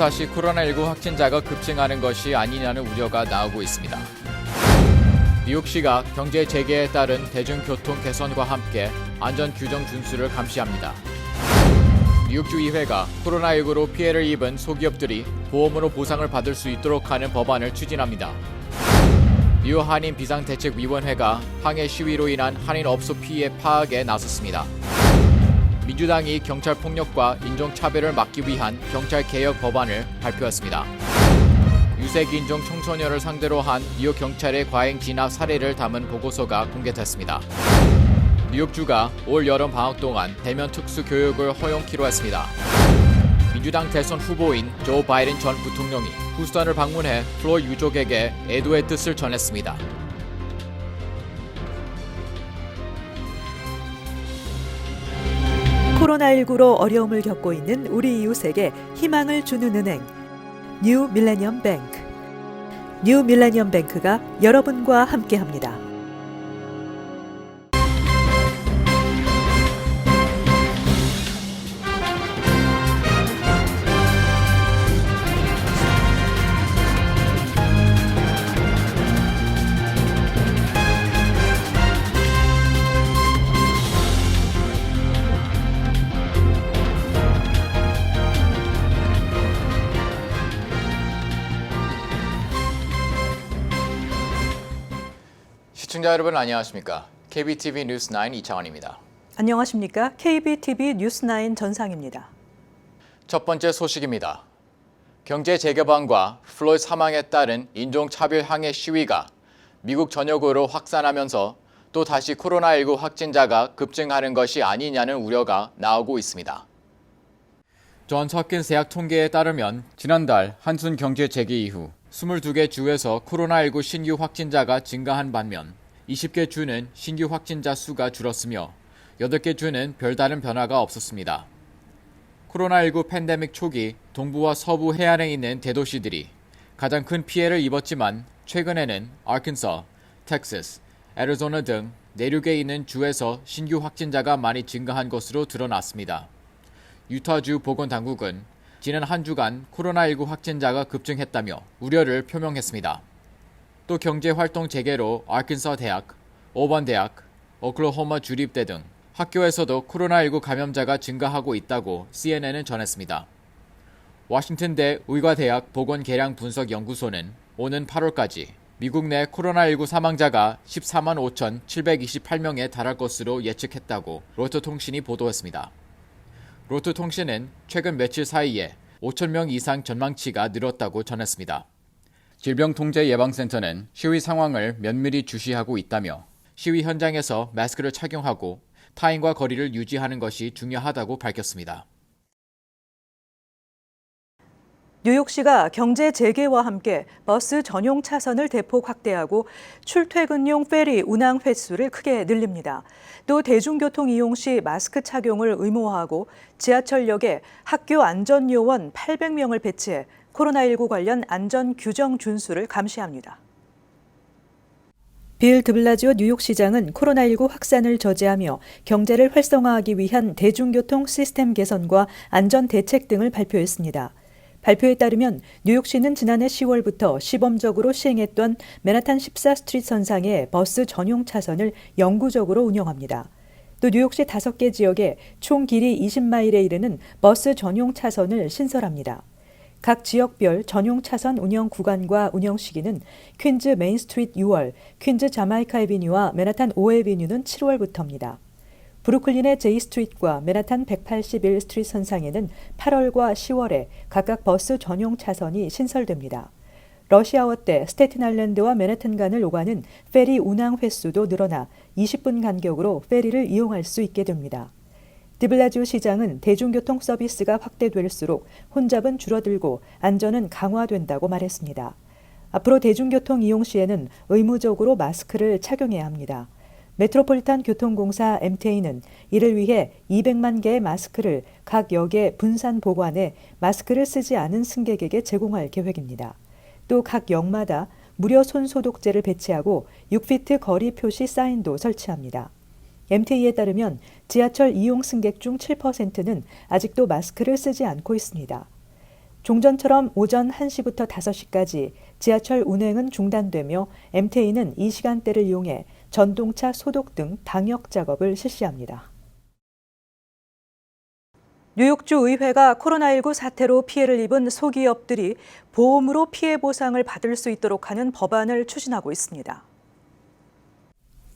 또다시 코로나19 확진자가 급증하는 것이 아니냐는 우려가 나오고 있습니다. 뉴욕시가 경제 재개에 따른 대중교통 개선과 함께 안전 규정 준수를 감시합니다. 뉴욕주 의회가 코로나19로 피해를 입은 소기업들이 보험으로 보상을 받을 수 있도록 하는 법안을 추진합니다. 뉴욕 한인 비상대책위원회가 항해 시위로 인한 한인 업소 피해 파악에 나섰습니다. 민주당이 경찰 폭력과 인종차별을 막기 위한 경찰 개혁 법안을 발표했습니다. 유색 인종 청소년을 상대로 한 뉴욕 경찰의 과잉 진압 사례를 담은 보고서가 공개됐습니다. 뉴욕주가 올 여름 방학 동안 대면 특수 교육을 허용키로 했습니다. 민주당 대선 후보인 조 바이든 전 부통령이 후스턴을 방문해 플로이드 유족에게 애도의 뜻을 전했습니다. 코로나19로 어려움을 겪고 있는 우리 이웃에게 희망을 주는 은행, 뉴 밀레니엄 뱅크. 뉴 밀레니엄 뱅크가 여러분과 함께합니다. 시청자 여러분 안녕하십니까? KBTV 뉴스9 이창원입니다. 안녕하십니까? KBTV 뉴스9 전상입니다. 첫 번째 소식입니다. 경제 재개방과 플로이드 사망에 따른 인종차별 항해 시위가 미국 전역으로 확산하면서 또 다시 코로나19 확진자가 급증하는 것이 아니냐는 우려가 나오고 있습니다. 존스 홉킨스 대학 통계에 따르면 지난달 한순 경제 재개 이후 22개 주에서 코로나19 신규 확진자가 증가한 반면 20개 주는 신규 확진자 수가 줄었으며 8개 주는 별다른 변화가 없었습니다. 코로나19 팬데믹 초기 동부와 서부 해안에 있는 대도시들이 가장 큰 피해를 입었지만 최근에는 아르칸소, 텍사스, 애리조나 등 내륙에 있는 주에서 신규 확진자가 많이 증가한 것으로 드러났습니다. 유타주 보건당국은 지난 한 주간 코로나19 확진자가 급증했다며 우려를 표명했습니다. 또 경제활동 재개로 아르칸소 대학, 오번 대학, 오클라호마 주립대 등 학교에서도 코로나19 감염자가 증가하고 있다고 CNN은 전했습니다. 워싱턴대 의과대학 보건계량 분석연구소는 오는 8월까지 미국 내 코로나19 사망자가 14만 5,728명에 달할 것으로 예측했다고 로이터통신이 보도했습니다. 로이터통신은 최근 며칠 사이에 5,000명 이상 전망치가 늘었다고 전했습니다. 질병통제예방센터는 시위 상황을 면밀히 주시하고 있다며 시위 현장에서 마스크를 착용하고 타인과 거리를 유지하는 것이 중요하다고 밝혔습니다. 뉴욕시가 경제 재개와 함께 버스 전용 차선을 대폭 확대하고 출퇴근용 페리 운항 횟수를 크게 늘립니다. 또 대중교통 이용 시 마스크 착용을 의무화하고 지하철역에 학교 안전요원 800명을 배치해 코로나19 관련 안전 규정 준수를 감시합니다. 빌 드블라지오 뉴욕시장은 코로나19 확산을 저지하며 경제를 활성화하기 위한 대중교통 시스템 개선과 안전 대책 등을 발표했습니다. 발표에 따르면 뉴욕시는 지난해 10월부터 시범적으로 시행했던 맨하탄 14스트리트 선상의 버스 전용 차선을 영구적으로 운영합니다. 또 뉴욕시 5개 지역에 총 길이 20마일에 이르는 버스 전용 차선을 신설합니다. 각 지역별 전용 차선 운영 구간과 운영 시기는 퀸즈 메인 스트리트 6월, 퀸즈 자마이카 애비뉴와 맨하탄 5 애비뉴는 7월부터입니다. 브루클린의 제이 스트리트과 맨하탄 181 스트리트 선상에는 8월과 10월에 각각 버스 전용 차선이 신설됩니다. 러시아워 때 스태튼 아일랜드와 맨하탄 간을 오가는 페리 운항 횟수도 늘어나 20분 간격으로 페리를 이용할 수 있게 됩니다. 디블라지오 시장은 대중교통 서비스가 확대될수록 혼잡은 줄어들고 안전은 강화된다고 말했습니다. 앞으로 대중교통 이용 시에는 의무적으로 마스크를 착용해야 합니다. 메트로폴리탄 교통공사 MTA는 이를 위해 200만 개의 마스크를 각 역에 분산 보관해 마스크를 쓰지 않은 승객에게 제공할 계획입니다. 또 각 역마다 무료 손소독제를 배치하고 6피트 거리 표시 사인도 설치합니다. MTA에 따르면 지하철 이용 승객 중 7%는 아직도 마스크를 쓰지 않고 있습니다. 종전처럼 오전 1시부터 5시까지 지하철 운행은 중단되며 MTA는 이 시간대를 이용해 전동차 소독 등 방역 작업을 실시합니다. 뉴욕주 의회가 코로나19 사태로 피해를 입은 소기업들이 보험으로 피해 보상을 받을 수 있도록 하는 법안을 추진하고 있습니다.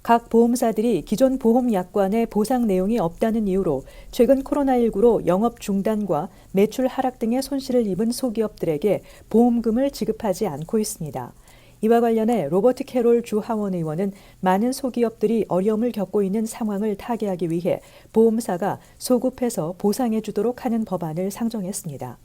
각 보험사들이 기존 보험 약관에 보상 내용이 없다는 이유로 최근 코로나19로 영업 중단과 매출 하락 등의 손실을 입은 소기업들에게 보험금을 지급하지 않고 있습니다. 이와 관련해 로버트 캐롤 주 하원 의원은 많은 소기업들이 어려움을 겪고 있는 상황을 타개하기 위해 보험사가 소급해서 보상해 주도록 하는 법안을 상정했습니다.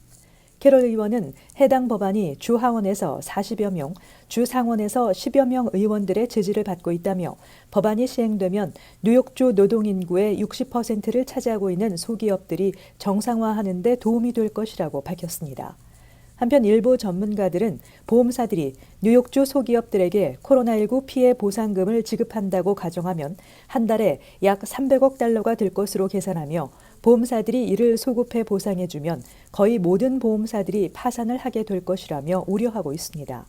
캐롤 의원은 해당 법안이 주 하원에서 40여 명, 주 상원에서 10여 명 의원들의 지지를 받고 있다며 법안이 시행되면 뉴욕주 노동인구의 60%를 차지하고 있는 소기업들이 정상화하는 데 도움이 될 것이라고 밝혔습니다. 한편 일부 전문가들은 보험사들이 뉴욕주 소기업들에게 코로나19 피해 보상금을 지급한다고 가정하면 한 달에 약 300억 달러가 들 것으로 계산하며 보험사들이 이를 소급해 보상해주면 거의 모든 보험사들이 파산을 하게 될 것이라며 우려하고 있습니다.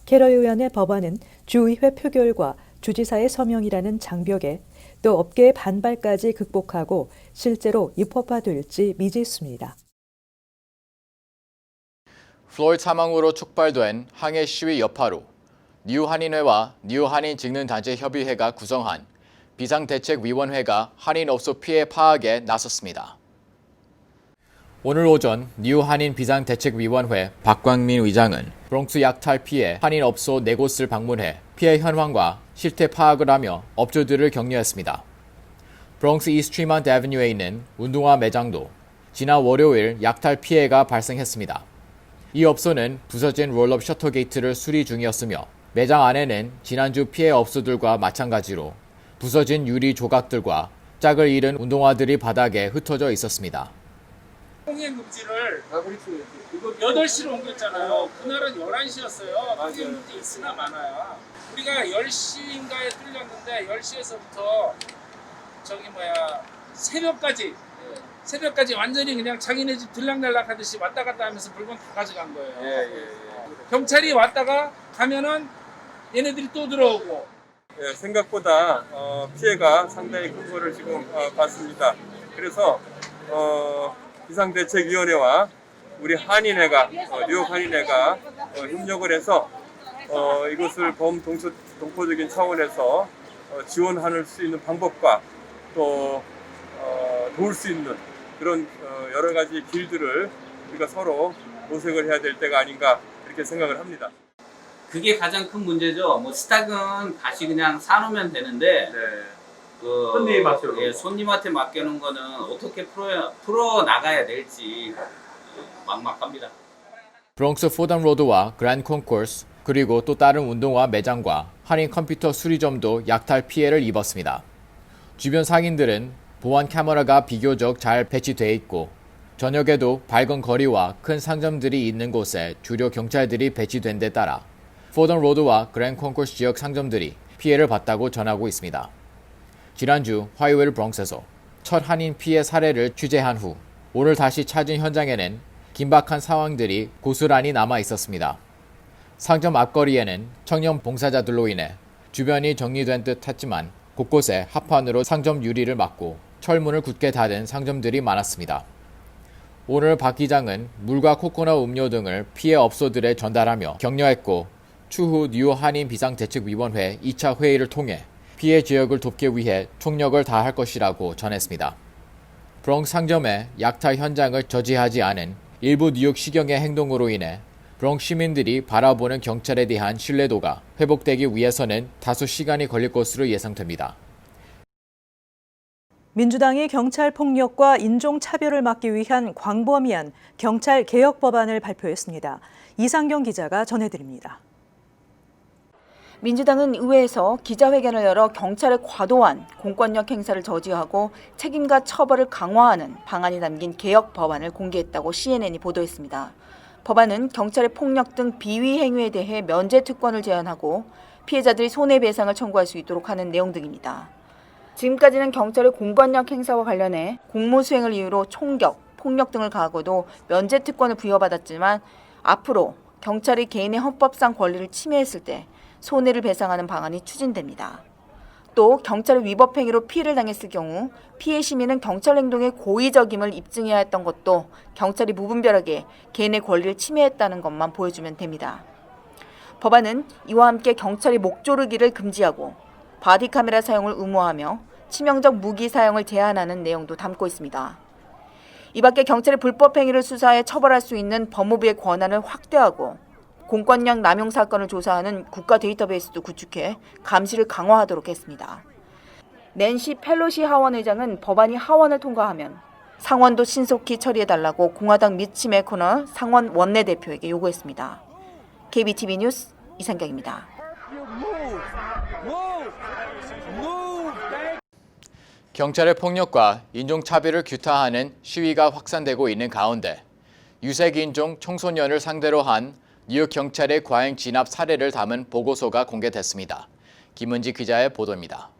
캐럴 의원의 법안은 주의회 표결과 주지사의 서명이라는 장벽에 또 업계의 반발까지 극복하고 실제로 입법화될지 미지수입니다. 플로이드 사망으로 촉발된 항해 시위 여파로 뉴한인회와 뉴한인직능단체협의회가 구성한 비상대책위원회가 한인업소 피해 파악에 나섰습니다. 오늘 오전 뉴한인 비상대책위원회 박광민 의장은 브롱스 약탈 피해 한인업소 4곳을 방문해 피해 현황과 실태 파악을 하며 업주들을 격려했습니다. 브롱스 이스트리먼트 애비뉴에 있는 운동화 매장도 지난 월요일 약탈 피해가 발생했습니다. 이 업소는 부서진 롤업 셔터 게이트를 수리 중이었으며 매장 안에는 지난주 피해 업소들과 마찬가지로 부서진 유리 조각들과 짝을 잃은 운동화들이 바닥에 흩어져 있었습니다. 통행 금지를 8시로 옮겼잖아요. 그날은 11시였어요. 통행 금지 있으나 마나야. 우리가 10시인가에 뚫렸는데 10시에서부터 새벽까지 완전히 그냥 자기네 집 들락날락 하듯이 왔다 갔다 하면서 물건 다 가져간 거예요. 경찰이 왔다가 가면은 얘네들이 또 들어오고. 생각보다 피해가 상당히 큰 거를 지금 봤습니다. 그래서 비상대책위원회와 우리 한인회가 뉴욕 한인회가 협력을 해서 이것을 보험 동포적인 차원에서 지원할 수 있는 방법과 또 도울 수 있는 그런 여러 가지 길들을 우리가 서로 모색을 해야 될 때가 아닌가 이렇게 생각을 합니다. 그게 가장 큰 문제죠. 뭐 스탁은 다시 그냥 사놓으면 되는데 손님한테 맡겨놓은 거는 어떻게 풀어 나가야 될지 막막합니다. 브롱스 포덤 로드와 그랜드 콘코스 그리고 또 다른 운동화 매장과 한인 컴퓨터 수리점도 약탈 피해를 입었습니다. 주변 상인들은 보안 카메라가 비교적 잘 배치돼 있고 저녁에도 밝은 거리와 큰 상점들이 있는 곳에 주로 경찰들이 배치된 데 따라 포덤 로드와 그랜드 콘코스 지역 상점들이 피해를 봤다고 전하고 있습니다. 지난주 화요일 브롱스에서 첫 한인 피해 사례를 취재한 후 오늘 다시 찾은 현장에는 긴박한 상황들이 고스란히 남아 있었습니다. 상점 앞거리에는 청년 봉사자들로 인해 주변이 정리된 듯 했지만 곳곳에 합판으로 상점 유리를 막고 철문을 굳게 닫은 상점들이 많았습니다. 오늘 박 기장은 물과 코코넛 음료 등을 피해 업소들에 전달하며 격려했고 추후 뉴 한인 비상대책위원회 2차 회의를 통해 피해 지역을 돕기 위해 총력을 다할 것이라고 전했습니다. 브롱스 상점의 약탈 현장을 저지하지 않은 일부 뉴욕 시경의 행동으로 인해 브롱스 시민들이 바라보는 경찰에 대한 신뢰도가 회복되기 위해서는 다소 시간이 걸릴 것으로 예상됩니다. 민주당이 경찰 폭력과 인종차별을 막기 위한 광범위한 경찰 개혁 법안을 발표했습니다. 이상경 기자가 전해드립니다. 민주당은 의회에서 기자회견을 열어 경찰의 과도한 공권력 행사를 저지하고 책임과 처벌을 강화하는 방안이 담긴 개혁 법안을 공개했다고 CNN이 보도했습니다. 법안은 경찰의 폭력 등 비위 행위에 대해 면제 특권을 제한하고 피해자들이 손해배상을 청구할 수 있도록 하는 내용 등입니다. 지금까지는 경찰의 공권력 행사와 관련해 공무수행을 이유로 총격, 폭력 등을 가하고도 면제 특권을 부여받았지만 앞으로 경찰이 개인의 헌법상 권리를 침해했을 때 손해를 배상하는 방안이 추진됩니다. 또 경찰의 위법 행위로 피해를 당했을 경우 피해 시민은 경찰 행동의 고의적임을 입증해야 했던 것도 경찰이 무분별하게 개인의 권리를 침해했다는 것만 보여주면 됩니다. 법안은 이와 함께 경찰이 목 조르기를 금지하고 바디카메라 사용을 의무화하며 치명적 무기 사용을 제한하는 내용도 담고 있습니다. 이 밖에 경찰의 불법 행위를 수사해 처벌할 수 있는 법무부의 권한을 확대하고 공권력 남용 사건을 조사하는 국가 데이터베이스도 구축해 감시를 강화하도록 했습니다. 낸시 펠로시 하원 의장은 법안이 하원을 통과하면 상원도 신속히 처리해달라고 공화당 미치 매코너 상원 원내대표에게 요구했습니다. KBTV 뉴스 이상경입니다. 경찰의 폭력과 인종차별을 규탄하는 시위가 확산되고 있는 가운데 유색인종 청소년을 상대로 한 뉴욕 경찰의 과잉 진압 사례를 담은 보고서가 공개됐습니다. 김은지 기자의 보도입니다.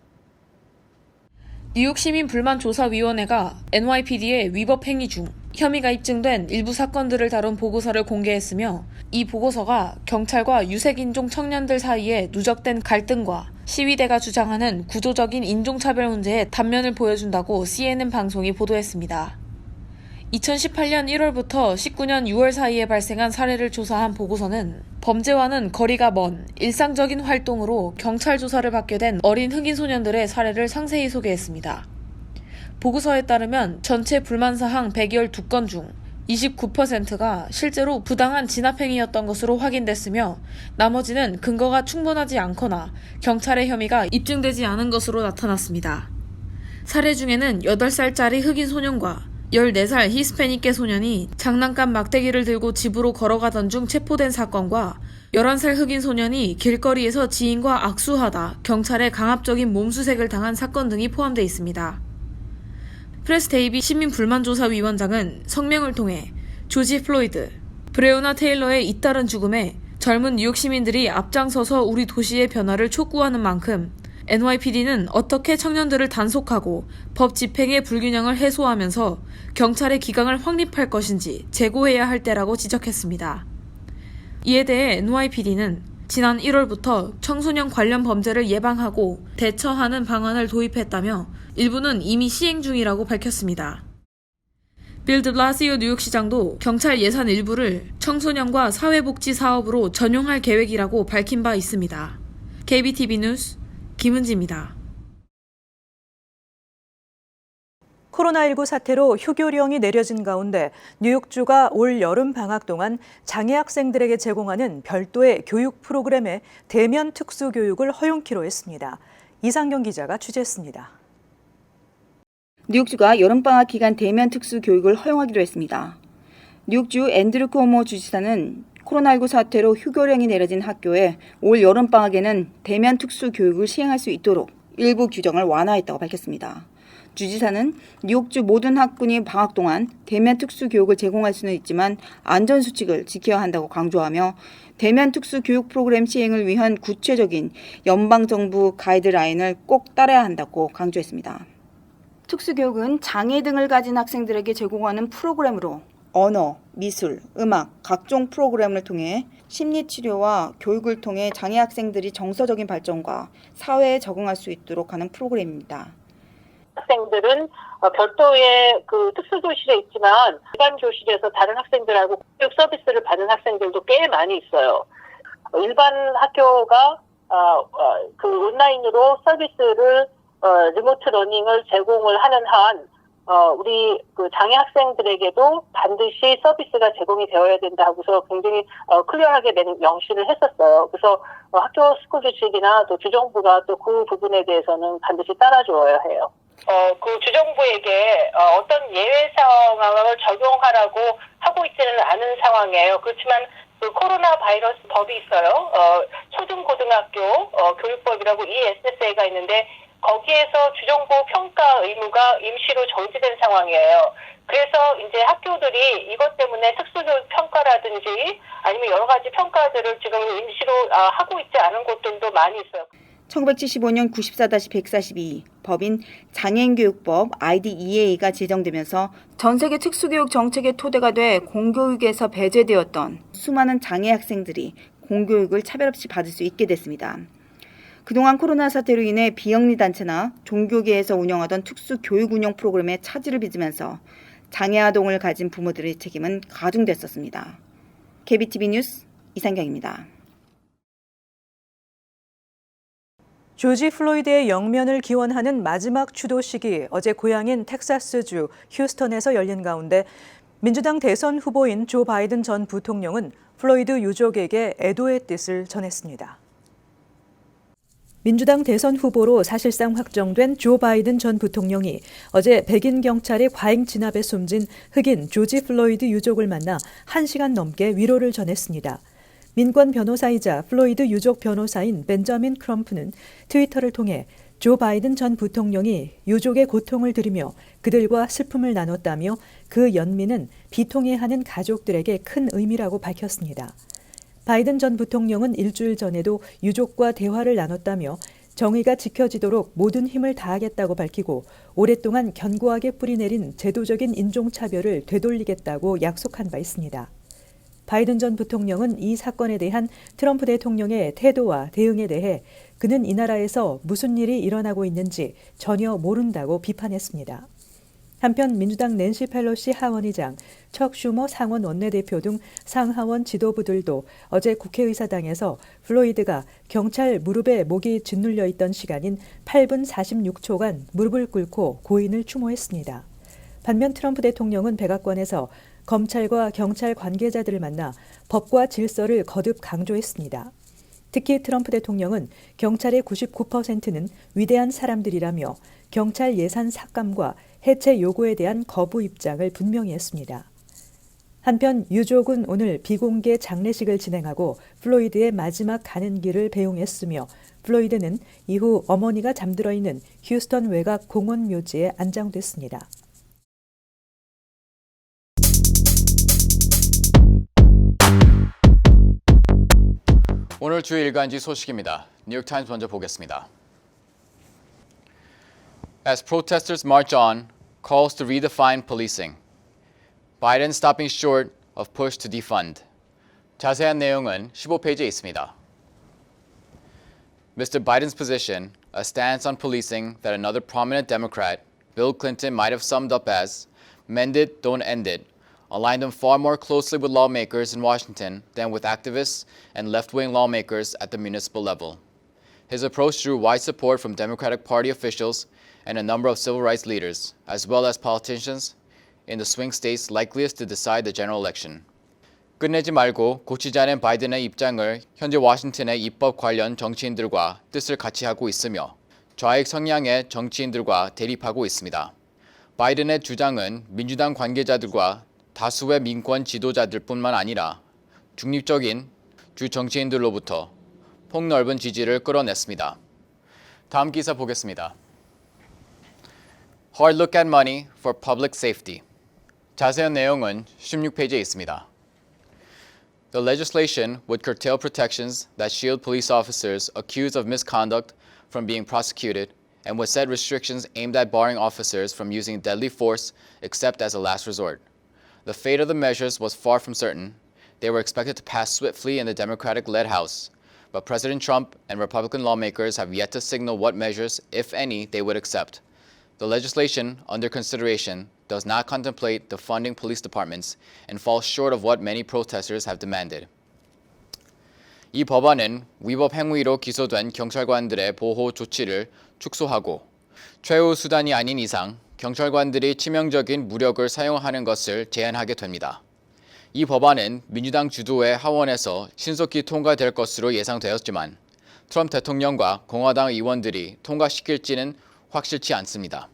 뉴욕 시민불만조사위원회가 NYPD의 위법 행위 중 혐의가 입증된 일부 사건들을 다룬 보고서를 공개했으며 이 보고서가 경찰과 유색인종 청년들 사이에 누적된 갈등과 시위대가 주장하는 구조적인 인종차별 문제의 단면을 보여준다고 CNN 방송이 보도했습니다. 2018년 1월부터 19년 6월 사이에 발생한 사례를 조사한 보고서는 범죄와는 거리가 먼 일상적인 활동으로 경찰 조사를 받게 된 어린 흑인 소년들의 사례를 상세히 소개했습니다. 보고서에 따르면 전체 불만사항 112건 중 29%가 실제로 부당한 진압행위였던 것으로 확인됐으며 나머지는 근거가 충분하지 않거나 경찰의 혐의가 입증되지 않은 것으로 나타났습니다. 사례 중에는 8살짜리 흑인 소년과 14살 히스패닉계 소년이 장난감 막대기를 들고 집으로 걸어가던 중 체포된 사건과 11살 흑인 소년이 길거리에서 지인과 악수하다 경찰의 강압적인 몸수색을 당한 사건 등이 포함되어 있습니다. 프레스 데이비 시민불만조사위원장은 성명을 통해 조지 플로이드, 브레오나 테일러의 잇따른 죽음에 젊은 뉴욕 시민들이 앞장서서 우리 도시의 변화를 촉구하는 만큼 NYPD는 어떻게 청년들을 단속하고 법 집행의 불균형을 해소하면서 경찰의 기강을 확립할 것인지 재고해야 할 때라고 지적했습니다. 이에 대해 NYPD는 지난 1월부터 청소년 관련 범죄를 예방하고 대처하는 방안을 도입했다며 일부는 이미 시행 중이라고 밝혔습니다. 빌 드 블라시오 뉴욕시장도 경찰 예산 일부를 청소년과 사회복지 사업으로 전용할 계획이라고 밝힌 바 있습니다. KBTV 뉴스 김은지입니다. 코로나19 사태로 휴교령이 내려진 가운데 뉴욕주가 올 여름 방학 동안 장애 학생들에게 제공하는 별도의 교육 프로그램에 대면 특수 교육을 허용키로 했습니다. 이상경 기자가 취재했습니다. 뉴욕주가 여름방학 기간 대면 특수 교육을 허용하기로 했습니다. 뉴욕주 앤드류 쿠오모 주지사는 코로나19 사태로 휴교령이 내려진 학교에 올 여름방학에는 대면 특수 교육을 시행할 수 있도록 일부 규정을 완화했다고 밝혔습니다. 주지사는 뉴욕주 모든 학군이 방학 동안 대면 특수 교육을 제공할 수는 있지만 안전수칙을 지켜야 한다고 강조하며 대면 특수 교육 프로그램 시행을 위한 구체적인 연방정부 가이드라인을 꼭 따라야 한다고 강조했습니다. 특수교육은 장애 등을 가진 학생들에게 제공하는 프로그램으로 언어, 미술, 음악, 각종 프로그램을 통해 심리치료와 교육을 통해 장애 학생들이 정서적인 발전과 사회에 적응할 수 있도록 하는 프로그램입니다. 학생들은 별도의 그 특수교실에 있지만 일반 교실에서 다른 학생들하고 교육 서비스를 받는 학생들도 꽤 많이 있어요. 일반 학교가 그 온라인으로 서비스를 리모트 러닝을 제공을 하는 한 우리 그 장애 학생들에게도 반드시 서비스가 제공이 되어야 된다 하고서 굉장히 클리어하게 명시를 했었어요. 그래서 학교 스쿨 규칙이나 또 주정부가 또 그 부분에 대해서는 반드시 따라줘야 해요. 그 주정부에게 어떤 예외 상황을 적용하라고 하고 있지는 않은 상황이에요. 그렇지만 그 코로나 바이러스 법이 있어요. 초중고등학교 교육법이라고 ESSA가 있는데 거기에서 주정부 평가 의무가 임시로 정지된 상황이에요. 그래서 이제 학교들이 이것 때문에 특수교육 평가라든지 아니면 여러 가지 평가들을 지금 임시로 하고 있지 않은 곳들도 많이 있어요. 1975년 94-142 법인 장애인교육법 IDEA가 제정되면서 전 세계 특수교육 정책의 토대가 돼 공교육에서 배제되었던 수많은 장애 학생들이 공교육을 차별 없이 받을 수 있게 됐습니다. 그동안 코로나 사태로 인해 비영리 단체나 종교계에서 운영하던 특수교육 운영 프로그램에 차질을 빚으면서 장애 아동을 가진 부모들의 책임은 가중됐었습니다. KBTV 뉴스 이상경입니다. 조지 플로이드의 영면을 기원하는 마지막 추도식이 어제 고향인 텍사스주 휴스턴에서 열린 가운데 민주당 대선 후보인 조 바이든 전 부통령은 플로이드 유족에게 애도의 뜻을 전했습니다. 민주당 대선 후보로 사실상 확정된 조 바이든 전 부통령이 어제 백인 경찰의 과잉 진압에 숨진 흑인 조지 플로이드 유족을 만나 1시간 넘게 위로를 전했습니다. 민권 변호사이자 플로이드 유족 변호사인 벤저민 크럼프는 트위터를 통해 조 바이든 전 부통령이 유족의 고통을 들으며 그들과 슬픔을 나눴다며 그 연민은 비통해하는 가족들에게 큰 의미라고 밝혔습니다. 바이든 전 부통령은 일주일 전에도 유족과 대화를 나눴다며 정의가 지켜지도록 모든 힘을 다하겠다고 밝히고 오랫동안 견고하게 뿌리내린 제도적인 인종차별을 되돌리겠다고 약속한 바 있습니다. 바이든 전 부통령은 이 사건에 대한 트럼프 대통령의 태도와 대응에 대해 그는 이 나라에서 무슨 일이 일어나고 있는지 전혀 모른다고 비판했습니다. 한편 민주당 낸시 펠로시 하원의장, 척 슈머 상원 원내대표 등 상하원 지도부들도 어제 국회의사당에서 플로이드가 경찰 무릎에 목이 짓눌려 있던 시간인 8분 46초간 무릎을 꿇고 고인을 추모했습니다. 반면 트럼프 대통령은 백악관에서 검찰과 경찰 관계자들을 만나 법과 질서를 거듭 강조했습니다. 특히 트럼프 대통령은 경찰의 99%는 위대한 사람들이라며 경찰 예산 삭감과 해체 요구에 대한 거부 입장을 분명히 했습니다. 한편 유족은 오늘 비공개 장례식을 진행하고 플로이드의 마지막 가는 길을 배웅했으며 플로이드는 이후 어머니가 잠들어 있는 휴스턴 외곽 공원 묘지에 안장됐습니다. 오늘 주요 일간지 소식입니다. 뉴욕타임스 먼저 보겠습니다. As protesters march on, calls to redefine policing. Biden stopping short of push to defund. 자세한 내용은 15페이지에 있습니다. Mr. Biden's position, a stance on policing that another prominent Democrat, Bill Clinton, might have summed up as "mend it, don't end it," aligned him far more closely with lawmakers in Washington than with activists and left-wing lawmakers at the municipal level. His approach drew wide support from Democratic Party officials and a number of civil rights leaders, as well as politicians in the swing states likeliest to decide the general election. 끝내지 말고 고치자는 바이든의 입장을 현재 워싱턴의 입법 관련 정치인들과 뜻을 같이 하고 있으며 좌익 성향의 정치인들과 대립하고 있습니다. 바이든의 주장은 민주당 관계자들과 다수의 민권 지도자들뿐만 아니라 중립적인 주 정치인들로부터 폭넓은 지지를 끌어냈습니다. 다음 기사 보겠습니다. Hard look at money for public safety. 자세한 내용은 16페이지에 있습니다. The legislation would curtail protections that shield police officers accused of misconduct from being prosecuted and would set restrictions aimed at barring officers from using deadly force except as a last resort. The fate of the measures was far from certain. They were expected to pass swiftly in the Democratic-led House, but President Trump and Republican lawmakers have yet to signal what measures, if any, they would accept. The legislation under consideration does not contemplate defunding police departments and falls short of what many protesters have demanded. 이 법안은 위법 행위로 기소된 경찰관들의 보호 조치를 축소하고 최후 수단이 아닌 이상 경찰관들이 치명적인 무력을 사용하는 것을 제한하게 됩니다. 이 법안은 민주당 주도의 하원에서 신속히 통과될 것으로 예상되었지만 트럼프 대통령과 공화당 의원들이 통과시킬지는 확실치 않습니다.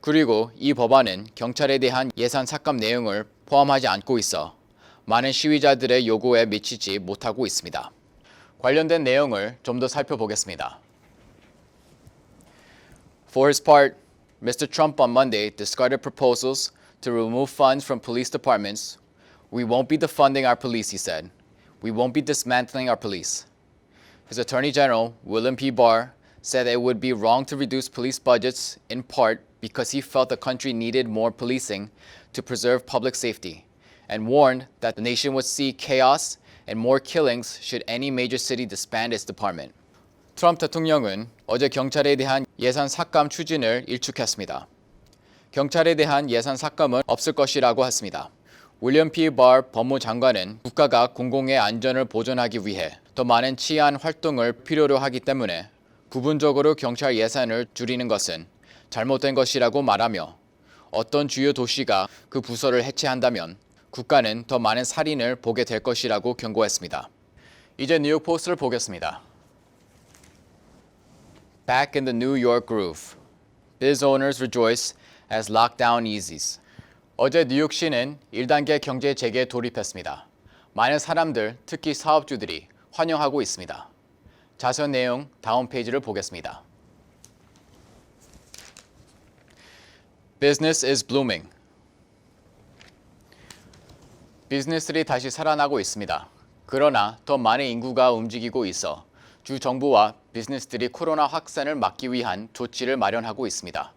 그리고 이 법안은 경찰에 대한 예산 삭감 내용을 포함하지 않고 있어 많은 시위자들의 요구에 미치지 못하고 있습니다. 관련된 내용을 좀 더 살펴보겠습니다. For his part, Mr. Trump on Monday discarded proposals to remove funds from police departments. We won't be defunding our police, he said. We won't be dismantling our police. His Attorney General, William P. Barr, said it would be wrong to reduce police budgets in part because he felt the country needed more policing to preserve public safety, and warned that the nation would see chaos and more killings should any major city disband its department. 트럼프 대통령은 어제 경찰에 대한 예산 삭감 추진을 일축했습니다. 경찰에 대한 예산 삭감은 없을 것이라고 했습니다. 윌리엄 P. 바 법무장관은 국가가 공공의 안전을 보존하기 위해 더 많은 치안 활동을 필요로 하기 때문에 부분적으로 경찰 예산을 줄이는 것은 잘못된 것이라고 말하며 어떤 주요 도시가 그 부서를 해체한다면 국가는 더 많은 살인을 보게 될 것이라고 경고했습니다. 이제 뉴욕 포스트를 보겠습니다. Back in the New York groove. Biz owners rejoice as lockdown eases. 어제 뉴욕시는 1단계 경제 재개에 돌입했습니다. 많은 사람들, 특히 사업주들이 환영하고 있습니다. 자세한 내용 다음 페이지를 보겠습니다. Business is blooming. 비즈니스들이 다시 살아나고 있습니다. 그러나 더 많은 인구가 움직이고 있어 주 정부와 비즈니스들이 코로나 확산을 막기 위한 조치를 마련하고 있습니다.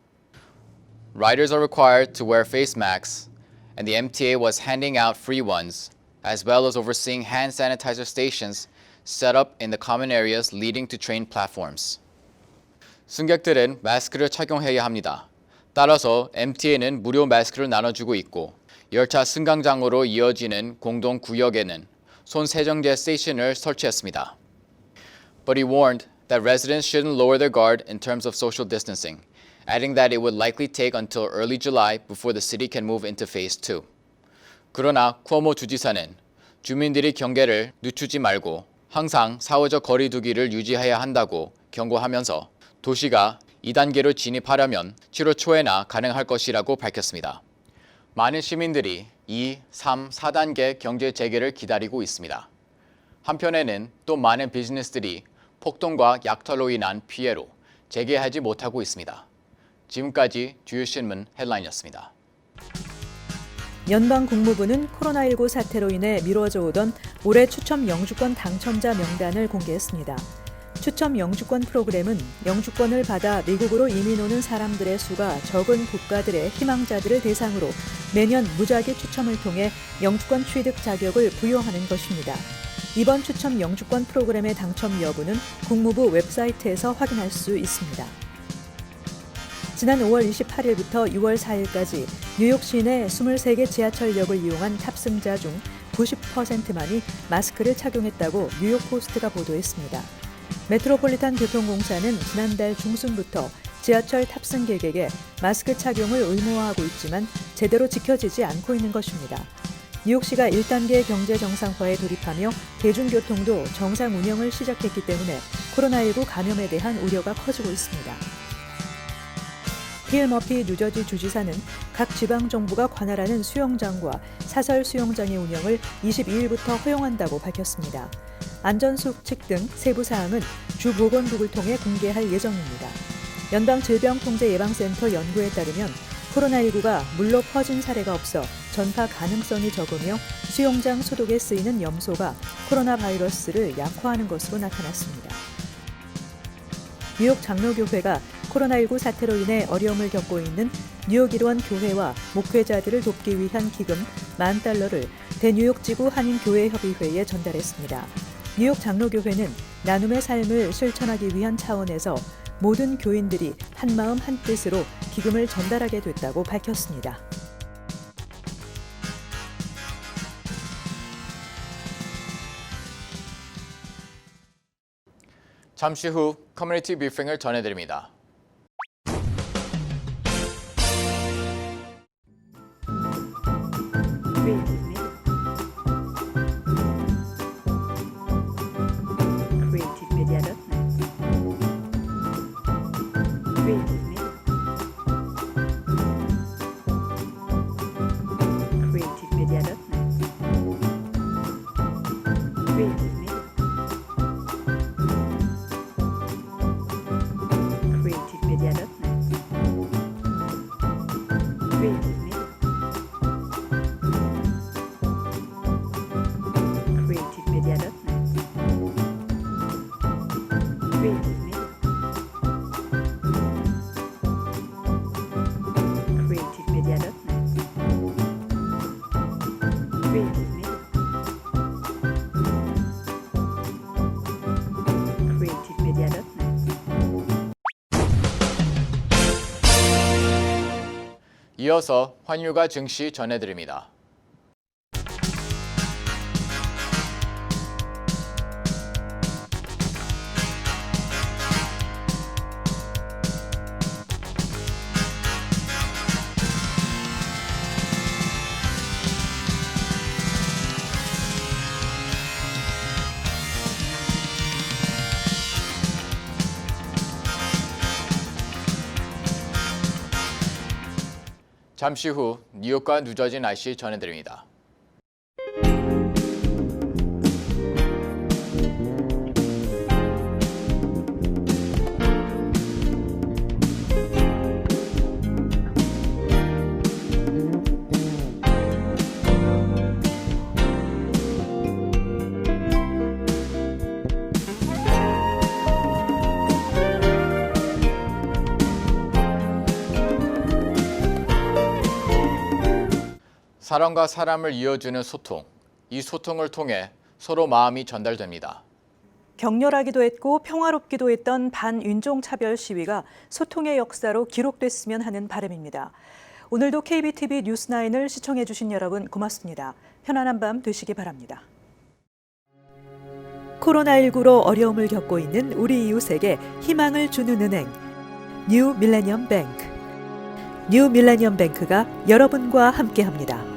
Riders are required to wear face masks, and the MTA was handing out free ones, as well as overseeing hand sanitizer stations set up in the common areas leading to train platforms. 승객들은 마스크를 착용해야 합니다. 따라서 MTA는 무료 마스크를 나눠주고 있고 열차 승강장으로 이어지는 공동 구역에는 손 세정제 스테이션을 설치했습니다. But he warned that residents shouldn't lower their guard in terms of social distancing, adding that it would likely take until early July before the city can move into phase 2. 그러나 쿠오모 주지사는 주민들이 경계를 늦추지 말고 항상 사회적 거리 두기를 유지해야 한다고 경고하면서 도시가 2단계로 진입하려면 7월 초에나 가능할 것이라고 밝혔습니다. 많은 시민들이 2, 3, 4단계 경제 재개를 기다리고 있습니다. 한편에는 또 많은 비즈니스들이 폭동과 약탈로 인한 피해로 재개하지 못하고 있습니다. 지금까지 주요 신문 헤드라인이었습니다. 연방 국무부는 코로나19 사태로 인해 미뤄져 오던 올해 추첨 영주권 당첨자 명단을 공개했습니다. 추첨 영주권 프로그램은 영주권을 받아 미국으로 이민 오는 사람들의 수가 적은 국가들의 희망자들을 대상으로 매년 무작위 추첨을 통해 영주권 취득 자격을 부여하는 것입니다. 이번 추첨 영주권 프로그램의 당첨 여부는 국무부 웹사이트에서 확인할 수 있습니다. 지난 5월 28일부터 6월 4일까지 뉴욕 시내 23개 지하철역을 이용한 탑승자 중 90%만이 마스크를 착용했다고 뉴욕 포스트가 보도했습니다. 메트로폴리탄 교통공사는 지난달 중순부터 지하철 탑승객에게 마스크 착용을 의무화하고 있지만 제대로 지켜지지 않고 있는 것입니다. 뉴욕시가 1단계 경제 정상화에 돌입하며 대중교통도 정상 운영을 시작했기 때문에 코로나19 감염에 대한 우려가 커지고 있습니다. 필 머피 뉴저지 주지사는 각 지방정부가 관할하는 수영장과 사설 수영장의 운영을 22일부터 허용한다고 밝혔습니다. 안전수칙 등 세부 사항은 주보건국을 통해 공개할 예정입니다. 연방질병통제예방센터 연구에 따르면 코로나19가 물로 퍼진 사례가 없어 전파 가능성이 적으며 수영장 소독에 쓰이는 염소가 코로나 바이러스를 약화하는 것으로 나타났습니다. 뉴욕 장로교회가 코로나19 사태로 인해 어려움을 겪고 있는 뉴욕 일원 교회와 목회자들을 돕기 위한 기금 $10,000를 대뉴욕지구 한인교회협의회에 전달했습니다. 뉴욕 장로교회는 나눔의 삶을 실천하기 위한 차원에서 모든 교인들이 한마음 한뜻으로 기금을 전달하게 됐다고 밝혔습니다. 잠시 후 커뮤니티 브리핑을 전해드립니다. 이어서 환율과 증시 전해드립니다. 잠시 후 뉴욕과 뉴저지 날씨 전해드립니다. 사람과 사람을 이어주는 소통, 이 소통을 통해 서로 마음이 전달됩니다. 격렬하기도 했고 평화롭기도 했던 반인종차별 시위가 소통의 역사로 기록됐으면 하는 바람입니다. 오늘도 KBTV 뉴스9을 시청해 주신 여러분 고맙습니다. 편안한 밤 되시기 바랍니다. 코로나19로 어려움을 겪고 있는 우리 이웃에게 희망을 주는 은행, 뉴 밀레니엄 뱅크. 뉴 밀레니엄 뱅크가 여러분과 함께합니다.